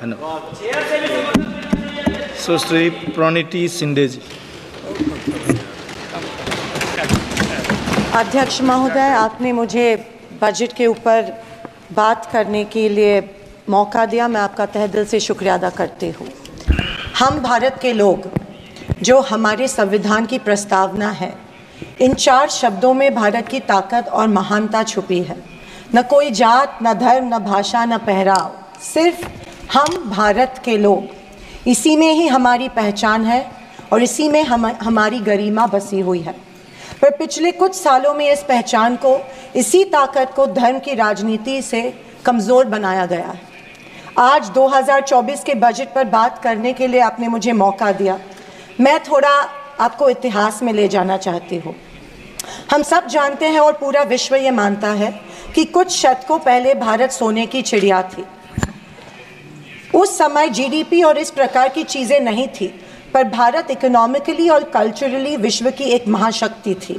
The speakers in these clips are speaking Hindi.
धन्यवाद। सुश्री प्रणीति शिंदे जी। अध्यक्ष महोदय, आपने मुझे बजट के ऊपर बात करने के लिए मौका दिया, मैं आपका तहे दिल से शुक्रिया अदा करती हूँ। हम भारत के लोग, जो हमारे संविधान की प्रस्तावना है, इन 4 शब्दों में भारत की ताकत और महानता छुपी है। न कोई जात, न धर्म, न भाषा, न पहराव, सिर्फ हम भारत के लोग, इसी में ही हमारी पहचान है और इसी में हमारी गरिमा बसी हुई है। पर पिछले कुछ सालों में इस पहचान को, इसी ताकत को धर्म की राजनीति से कमज़ोर बनाया गया है। आज 2024 के बजट पर बात करने के लिए आपने मुझे मौका दिया। मैं थोड़ा आपको इतिहास में ले जाना चाहती हूँ। हम सब जानते हैं और पूरा विश्व ये मानता है कि कुछ शतकों पहले भारत सोने की चिड़िया थी। उस समय जीडीपी और इस प्रकार की चीज़ें नहीं थी, पर भारत इकोनॉमिकली और कल्चरली विश्व की एक महाशक्ति थी।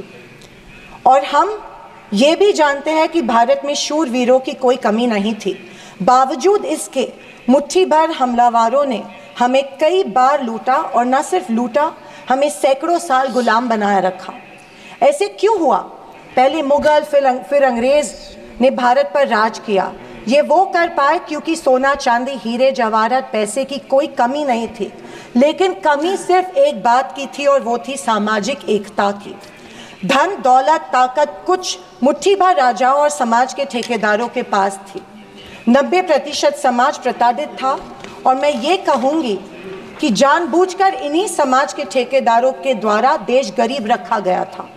और हम ये भी जानते हैं कि भारत में शूरवीरों की कोई कमी नहीं थी। बावजूद इसके मुट्ठी भर हमलावरों ने हमें कई बार लूटा, और न सिर्फ लूटा, हमें सैकड़ों साल गुलाम बनाए रखा। ऐसे क्यों हुआ? पहले मुगल, फिर अंग्रेज ने भारत पर राज किया। ये वो कर पाए क्योंकि सोना, चांदी, हीरे, जवाहरात, पैसे की कोई कमी नहीं थी। लेकिन कमी सिर्फ एक बात की थी, और वो थी सामाजिक एकता की। धन, दौलत, ताकत कुछ मुट्ठी भर राजाओं और समाज के ठेकेदारों के पास थी। 90% समाज प्रताड़ित था, और मैं ये कहूँगी कि जानबूझकर इन्हीं समाज के ठेकेदारों के द्वारा देश गरीब रखा गया था।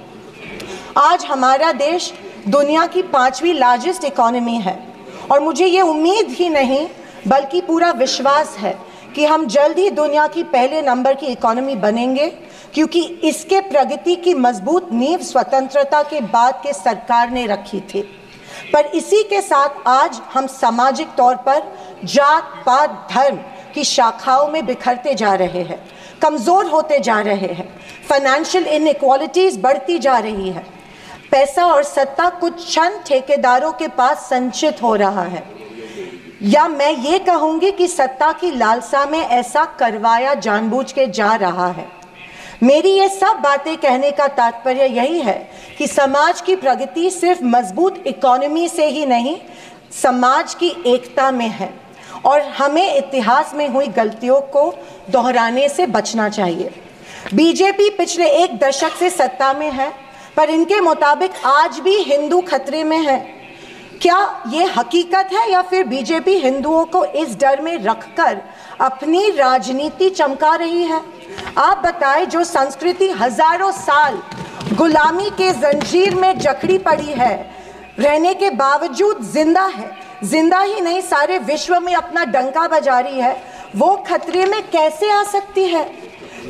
आज हमारा देश दुनिया की 5वीं लार्जेस्ट इकोनॉमी है, और मुझे ये उम्मीद ही नहीं बल्कि पूरा विश्वास है कि हम जल्द ही दुनिया की पहले नंबर की इकोनॉमी बनेंगे, क्योंकि इसके प्रगति की मजबूत नींव स्वतंत्रता के बाद के सरकार ने रखी थी। पर इसी के साथ आज हम सामाजिक तौर पर जात, पात, धर्म की शाखाओं में बिखरते जा रहे हैं, कमज़ोर होते जा रहे हैं। फाइनेंशियल इनइक्वालिटीज़ बढ़ती जा रही है। पैसा और सत्ता कुछ चंद ठेकेदारों के पास संचित हो रहा है, या मैं ये कहूँगी कि सत्ता की लालसा में ऐसा करवाया जानबूझ के जा रहा है। मेरी ये सब बातें कहने का तात्पर्य यही है कि समाज की प्रगति सिर्फ मजबूत इकोनॉमी से ही नहीं, समाज की एकता में है, और हमें इतिहास में हुई गलतियों को दोहराने से बचना चाहिए। बीजेपी पिछले 1 दशक से सत्ता में है, पर इनके मुताबिक आज भी हिंदू खतरे में है। क्या ये हकीकत है, या फिर बीजेपी हिंदुओं को इस डर में रखकर अपनी राजनीति चमका रही है? आप बताएं, जो संस्कृति हजारों साल गुलामी के जंजीर में जकड़ी पड़ी है, रहने के बावजूद जिंदा है, जिंदा ही नहीं सारे विश्व में अपना डंका बजा रही है, वो खतरे में कैसे आ सकती है?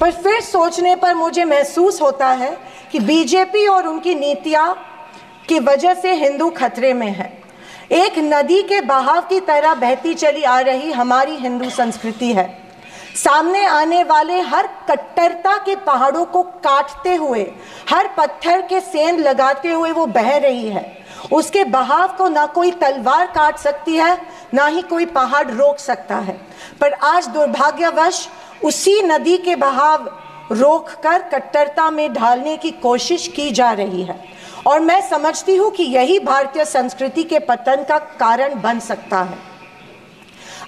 पर फिर सोचने पर मुझे महसूस होता है कि बीजेपी और उनकी नीतियां की वजह से हिंदू खतरे में है। एक नदी के बहाव की तरह बहती चली आ रही हमारी हिंदू संस्कृति है। सामने आने वाले हर कट्टरता के पहाड़ों को काटते हुए, हर पत्थर के सेंध लगाते हुए वो बह रही है। उसके बहाव को ना कोई तलवार काट सकती है, ना ही कोई पहाड़ रोक सकता है। पर आज दुर्भाग्यवश उसी नदी के बहाव रोककर कट्टरता में ढालने की कोशिश की जा रही है, और मैं समझती हूँ कि यही भारतीय संस्कृति के पतन का कारण बन सकता है।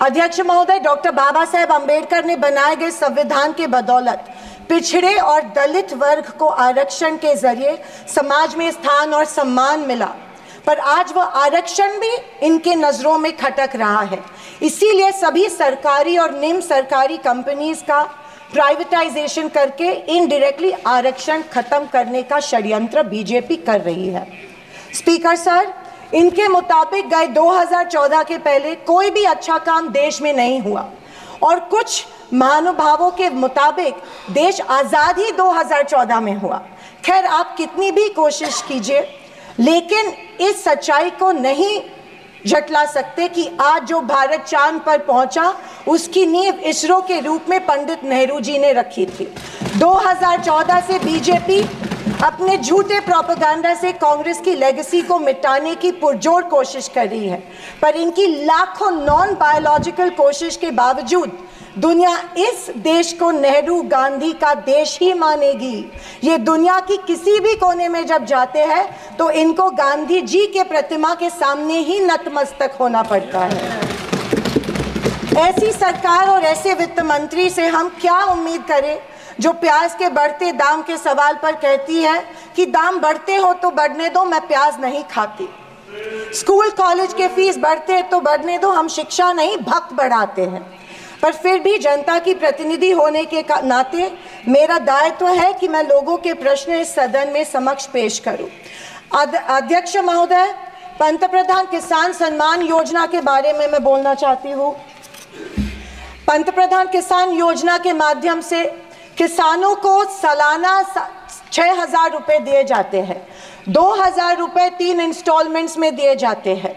अध्यक्ष महोदय, डॉक्टर बाबा साहेब अम्बेडकर ने बनाए गए संविधान के बदौलत पिछड़े और दलित वर्ग को आरक्षण के जरिए समाज में स्थान और सम्मान मिला, पर आज वह आरक्षण भी इनके नजरों में खटक रहा है। इसीलिए सभी सरकारी और निम्न सरकारी कंपनीज का प्राइवेटाइजेशन करके इनडायरेक्टली आरक्षण खत्म करने का षड्यंत्र बीजेपी कर रही है। स्पीकर सर, इनके मुताबिक गए 2014 के पहले कोई भी अच्छा काम देश में नहीं हुआ, और कुछ महानुभावों के मुताबिक देश आज़ाद ही 2014 में हुआ। खैर, आप कितनी भी कोशिश कीजिए, लेकिन इस सच्चाई को नहीं झटला सकते कि आज जो भारत चांद पर पहुंचा, उसकी नींव इसरो के रूप में पंडित नेहरू जी ने रखी थी। 2014 से बीजेपी अपने झूठे प्रोपेगेंडा से कांग्रेस की लेगेसी को मिटाने की पुरजोर कोशिश कर रही है, पर इनकी लाखों नॉन बायोलॉजिकल कोशिश के बावजूद दुनिया इस देश को नेहरू गांधी का देश ही मानेगी। ये दुनिया की किसी भी कोने में जब जाते हैं तो इनको गांधी जी के प्रतिमा के सामने ही नतमस्तक होना पड़ता है। ऐसी सरकार और ऐसे वित्त मंत्री से हम क्या उम्मीद करें जो प्याज के बढ़ते दाम के सवाल पर कहती है कि दाम बढ़ते हो तो बढ़ने दो, मैं प्याज नहीं खाती। स्कूल कॉलेज के फीस बढ़ते तो बढ़ने दो, हम शिक्षा नहीं भक्त बढ़ाते हैं। पर फिर भी जनता की प्रतिनिधि होने के नाते मेरा दायित्व है कि मैं लोगों के प्रश्न इस सदन में समक्ष पेश करूं। अध्यक्ष महोदय, पंतप्रधान किसान सम्मान योजना के बारे में मैं बोलना चाहती हूँ। पंतप्रधान किसान योजना के माध्यम से किसानों को सालाना 6,000 रुपये दिए जाते हैं। 2,000 रुपये 3 इंस्टॉलमेंट्स में दिए जाते हैं।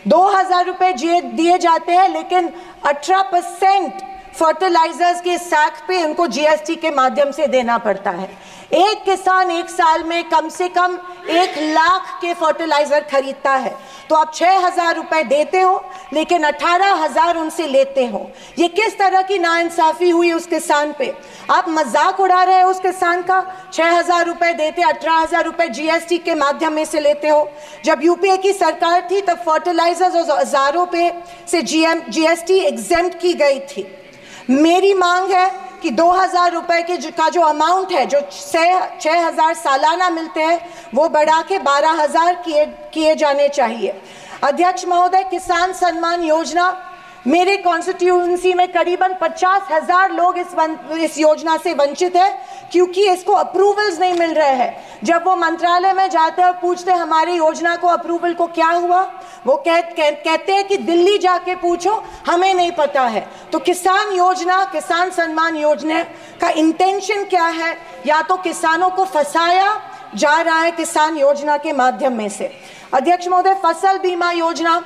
2,000 रुपये दिए जाते हैं, लेकिन 18% फर्टिलाइजर्स के सैक पे उनको जीएसटी के माध्यम से देना पड़ता है। एक किसान एक साल में कम से कम 1 लाख के फर्टिलाइजर खरीदता है, तो आप 6,000 रुपये देते हो लेकिन 18,000 उनसे लेते हो। ये किस तरह की नाइंसाफी हुई उस किसान पे? आप मजाक उड़ा रहे हो उस किसान का। 6,000 रुपये देते, 18,000 रुपये जीएसटी के माध्यम से लेते हो। जब यूपीए की सरकार थी तब फर्टिलाइजर्स और औजारों पे से जीएसटी एग्जेम्प्ट की गई थी। मेरी मांग है कि 2,000 रुपये का जो अमाउंट है, जो 6,000 सालाना मिलते हैं, वो बढ़ा के 12,000 किए जाने चाहिए। अध्यक्ष महोदय, किसान सम्मान योजना, मेरे कॉन्स्टिट्यूएंसी में करीबन 50,000 लोग इस योजना से वंचित है क्योंकि इसको अप्रूवल्स नहीं मिल रहे हैं। जब वो मंत्रालय में जाते हैं और पूछते हैं हमारी योजना को अप्रूवल को क्या हुआ, वो कहते हैं कि दिल्ली जाके पूछो, हमें नहीं पता है। तो किसान योजना, किसान सम्मान योजना का इंटेंशन क्या है? या तो किसानों को फंसाया जा रहा है किसान योजना के माध्यम में से। अध्यक्ष महोदय, फसल बीमा योजना,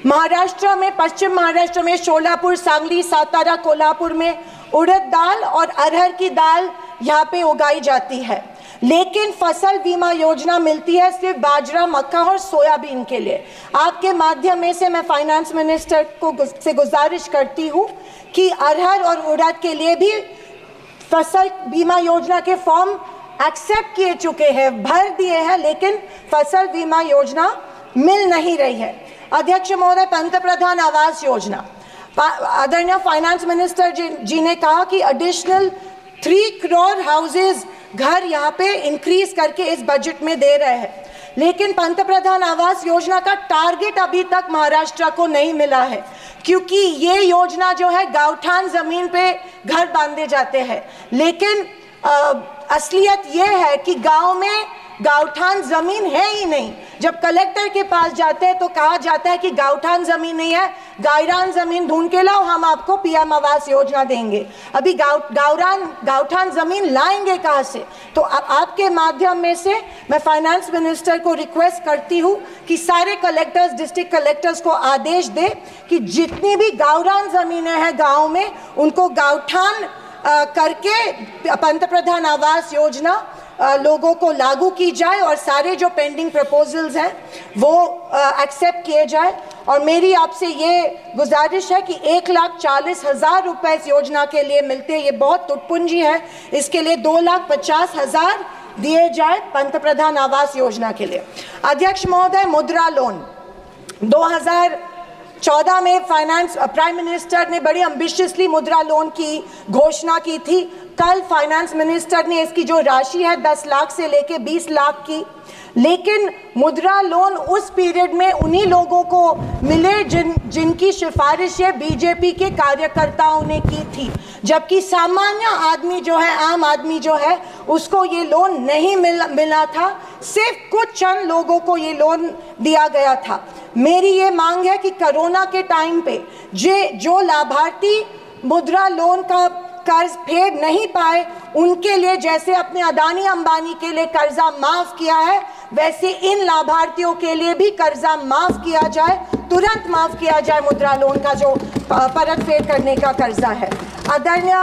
महाराष्ट्र में, पश्चिम महाराष्ट्र में शोलापुर, सांगली, सातारा, कोल्हापुर में उड़द दाल और अरहर की दाल यहाँ पे उगाई जाती है, लेकिन फसल बीमा योजना मिलती है सिर्फ बाजरा, मक्का और सोयाबीन के लिए। आपके माध्यम में से मैं फाइनेंस मिनिस्टर से गुजारिश करती हूँ कि अरहर और उड़द के लिए भी फसल बीमा योजना के फॉर्म एक्सेप्ट किए चुके हैं, भर दिए हैं, लेकिन फसल बीमा योजना मिल नहीं रही है। अध्यक्ष महोदय, पंतप्रधान आवास योजना, आदरणीय फाइनेंस मिनिस्टर जी ने कहा कि एडिशनल 3 करोड़ हाउसेज घर यहाँ पे इंक्रीज करके इस बजट में दे रहे हैं, लेकिन पंतप्रधान आवास योजना का टारगेट अभी तक महाराष्ट्र को नहीं मिला है, क्योंकि ये योजना जो है गाँवठान जमीन पे घर बांधे जाते हैं। लेकिन असलियत ये है कि गांव में गाँवठान जमीन है ही नहीं। जब कलेक्टर के पास जाते हैं तो कहा जाता है कि गाँवठान जमीन नहीं है, गायरान जमीन ढूंढ के लाओ, हम आपको पीएम आवास योजना देंगे। अभी गाँवठान जमीन लाएंगे कहाँ से? तो अब आपके माध्यम में से मैं फाइनेंस मिनिस्टर को रिक्वेस्ट करती हूँ कि सारे कलेक्टर्स, डिस्ट्रिक्ट कलेक्टर्स को आदेश दे कि जितनी भी गायरान जमीनें हैं गाँव में, उनको गाँवठान करके पंतप्रधान आवास योजना लोगों को लागू की जाए और सारे जो पेंडिंग प्रपोजल्स हैं वो एक्सेप्ट किए जाए। और मेरी आपसे ये गुजारिश है कि 1,40,000 रुपये इस योजना के लिए मिलते हैं, ये बहुत टुटपुंजी है, इसके लिए 2,50,000 दिए जाए पंतप्रधान आवास योजना के लिए। अध्यक्ष महोदय, मुद्रा लोन 2014 में प्राइम मिनिस्टर ने बड़ी एम्बिशियसली मुद्रा लोन की घोषणा की थी। कल फाइनेंस मिनिस्टर ने इसकी जो राशि है 10 लाख से लेके 20 लाख की, लेकिन मुद्रा लोन उस पीरियड में उन्हीं लोगों को मिले जिनकी सिफारिशें बीजेपी के कार्यकर्ताओं ने की थी, जबकि सामान्य आदमी जो है, आम आदमी जो है, उसको ये लोन नहीं मिला था। सिर्फ कुछ चंद लोगों को ये लोन दिया गया था। मेरी ये मांग है कि कोरोना के टाइम पे जो लाभार्थी मुद्रा लोन का कर्ज फेड नहीं पाए, उनके लिए जैसे अपने अदानी अंबानी के लिए कर्जा माफ किया है, वैसे इन लाभार्थियों के लिए भी कर्जा माफ किया जाए, तुरंत माफ किया जाए मुद्रा लोन का जो परत फेड करने का कर्जा है। आदरणीय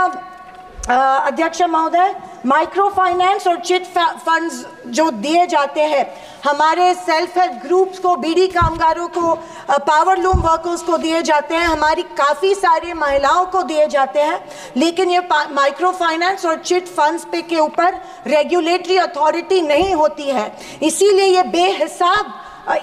अध्यक्ष महोदय, माइक्रो फाइनेंस और चिट फंड्स जो दिए जाते हैं हमारे सेल्फ हेल्प ग्रुप्स को, बीड़ी कामगारों को, पावर लूम वर्कर्स को दिए जाते हैं, हमारी काफ़ी सारी महिलाओं को दिए जाते हैं, लेकिन ये माइक्रो फाइनेंस और चिट फंड्स पे के ऊपर रेगुलेटरी अथॉरिटी नहीं होती है, इसीलिए ये बेहिसाब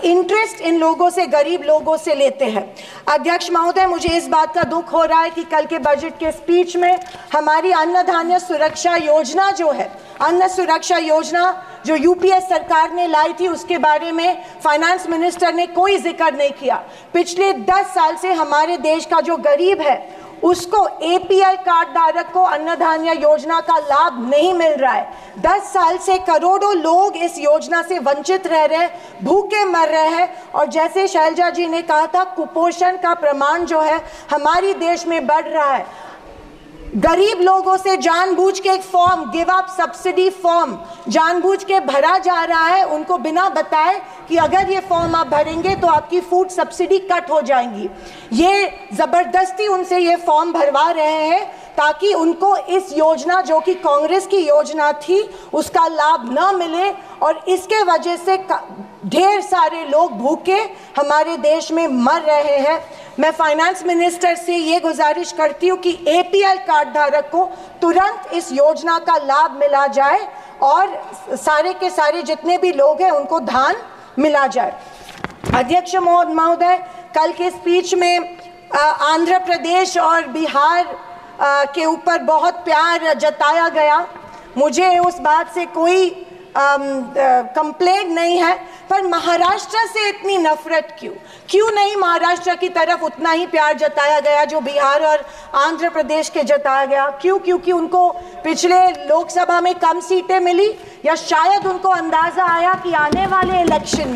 इंटरेस्ट इन लोगों से, गरीब लोगों से लेते हैं। अध्यक्ष महोदय, मुझे इस बात का दुख हो रहा है कि कल के बजट के स्पीच में हमारी अन्न धान्य सुरक्षा योजना जो है, अन्न सुरक्षा योजना जो यूपीए सरकार ने लाई थी, उसके बारे में फाइनेंस मिनिस्टर ने कोई जिक्र नहीं किया। पिछले 10 साल से हमारे देश का जो गरीब है उसको, एपीएल कार्ड धारक को अन्न धान्य योजना का लाभ नहीं मिल रहा है। 10 साल से करोड़ों लोग इस योजना से वंचित रह रहे हैं, भूखे मर रहे हैं, और जैसे शैलजा जी ने कहा था, कुपोषण का प्रमाण जो है हमारी देश में बढ़ रहा है। गरीब लोगों से जानबूझ के एक form, give up subsidy form जानबूझ के भरा जा रहा है, उनको बिना बताए कि अगर ये फॉर्म आप भरेंगे तो आपकी फूड सब्सिडी कट हो जाएंगी। ये ज़बरदस्ती उनसे ये फॉर्म भरवा रहे हैं ताकि उनको इस योजना, जो कि कांग्रेस की योजना थी, उसका लाभ न मिले, और इसके वजह से ढेर सारे लोग भूखे हमारे देश में मर रहे हैं। मैं फाइनेंस मिनिस्टर से ये गुजारिश करती हूँ कि एपीएल कार्ड धारक को तुरंत इस योजना का लाभ मिला जाए और सारे के सारे जितने भी लोग हैं उनको धान मिला जाए। अध्यक्ष महोदय, कल के स्पीच में आंध्र प्रदेश और बिहार के ऊपर बहुत प्यार जताया गया। मुझे उस बात से कोई कंप्लेंट नहीं है, पर महाराष्ट्र से इतनी नफरत क्यों नहीं महाराष्ट्र की तरफ उतना ही प्यार जताया गया जो बिहार और आंध्र प्रदेश के जताया गया? क्योंकि उनको पिछले लोकसभा में कम सीटें मिली, या शायद उनको अंदाज़ा आया कि आने वाले इलेक्शन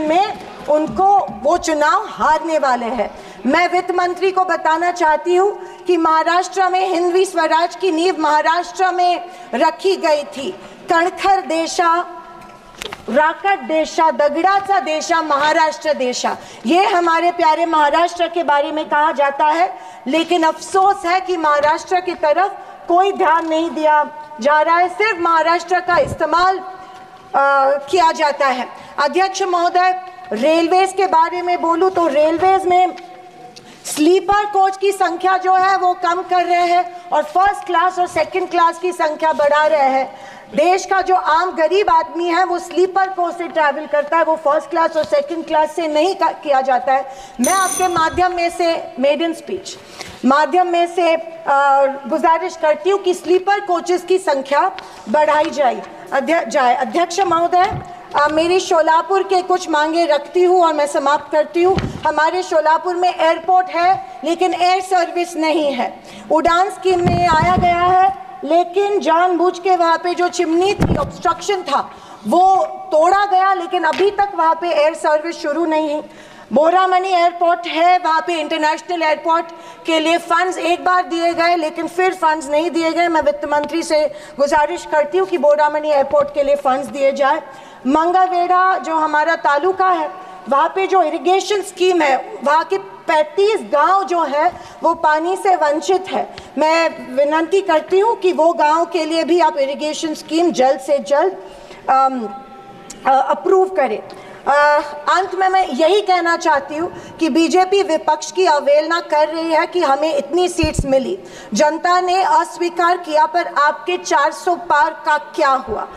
में उनको वो चुनाव हारने वाले हैं। मैं वित्त मंत्री को बताना चाहती हूँ कि महाराष्ट्र में हिंदवी स्वराज की नींव महाराष्ट्र में रखी गई थी। कणखर देशा, राकट देशा, दगडाचा देशा, महाराष्ट्र देशा, ये हमारे प्यारे महाराष्ट्र के बारे में कहा जाता है, लेकिन अफसोस है कि महाराष्ट्र की तरफ कोई ध्यान नहीं दिया जा रहा है, सिर्फ महाराष्ट्र का इस्तेमाल किया जाता है। अध्यक्ष महोदय, रेलवेज के बारे में बोलूं तो रेलवेज में स्लीपर कोच की संख्या जो है वो कम कर रहे हैं और फर्स्ट क्लास और सेकंड क्लास की संख्या बढ़ा रहे हैं। देश का जो आम गरीब आदमी है वो स्लीपर कोच से ट्रैवल करता है, वो फर्स्ट क्लास और सेकंड क्लास से नहीं किया जाता है। मैं आपके माध्यम में से, मेडन स्पीच माध्यम में से गुजारिश करती हूँ कि स्लीपर कोचेस की संख्या बढ़ाई जाए। अध्यक्ष महोदय, मेरी शोलापुर के कुछ मांगे रखती हूँ और मैं समाप्त करती हूँ। हमारे शोलापुर में एयरपोर्ट है लेकिन एयर सर्विस नहीं है। उड़ान स्कीम में आया गया है, लेकिन जानबूझ के वहाँ पे जो चिमनी थी, ऑब्स्ट्रक्शन था, वो तोड़ा गया, लेकिन अभी तक वहाँ पे एयर सर्विस शुरू नहीं है। बोरामनी एयरपोर्ट है, वहाँ पे इंटरनेशनल एयरपोर्ट के लिए फंड्स एक बार दिए गए, लेकिन फिर फंड्स नहीं दिए गए। मैं वित्त मंत्री से गुजारिश करती हूँ कि बोरामनी एयरपोर्ट के लिए फंड्स दिए जाए। मंगावेड़ा जो हमारा तालुका है, वहाँ पे जो इरिगेशन स्कीम है, वहाँ के 35 गांव जो है वो पानी से वंचित है। मैं विनती करती हूँ कि वो गांव के लिए भी आप इरिगेशन स्कीम जल्द से जल्द अप्रूव करें। अंत में मैं यही कहना चाहती हूँ कि बीजेपी विपक्ष की अवहेलना कर रही है कि हमें इतनी सीट्स मिली, जनता ने अस्वीकार किया, पर आपके 400 पार का क्या हुआ?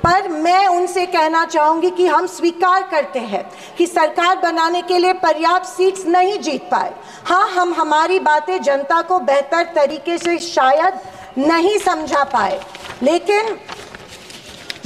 पर मैं उनसे कहना चाहूँगी कि हम स्वीकार करते हैं कि सरकार बनाने के लिए पर्याप्त सीट्स नहीं जीत पाए। हाँ, हम हमारी बातें जनता को बेहतर तरीके से शायद नहीं समझा पाए, लेकिन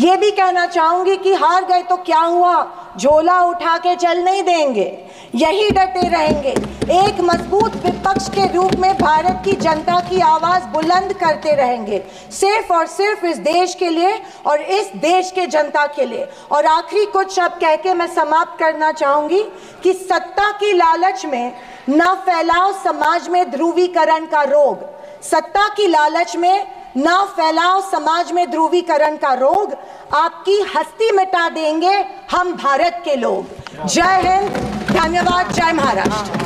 ये भी कहना चाहूँगी कि हार गए तो क्या हुआ, झोला उठा के चल नहीं देंगे, यही डटे रहेंगे। एक मजबूत विपक्ष के रूप में भारत की जनता की आवाज़ बुलंद करते रहेंगे, सिर्फ और सिर्फ इस देश के लिए और इस देश के जनता के लिए। और आखिरी कुछ शब्द कह के मैं समाप्त करना चाहूँगी कि सत्ता की लालच में न फैलाओ समाज में ध्रुवीकरण का रोग, सत्ता की लालच में ना फैलाओ समाज में ध्रुवीकरण का रोग, आपकी हस्ती मिटा देंगे हम भारत के लोग। जय हिंद, धन्यवाद, जय महाराष्ट्र।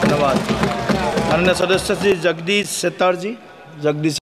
धन्यवाद। अन्य सदस्य श्री जगदीश शेट्टार जी। जगदीश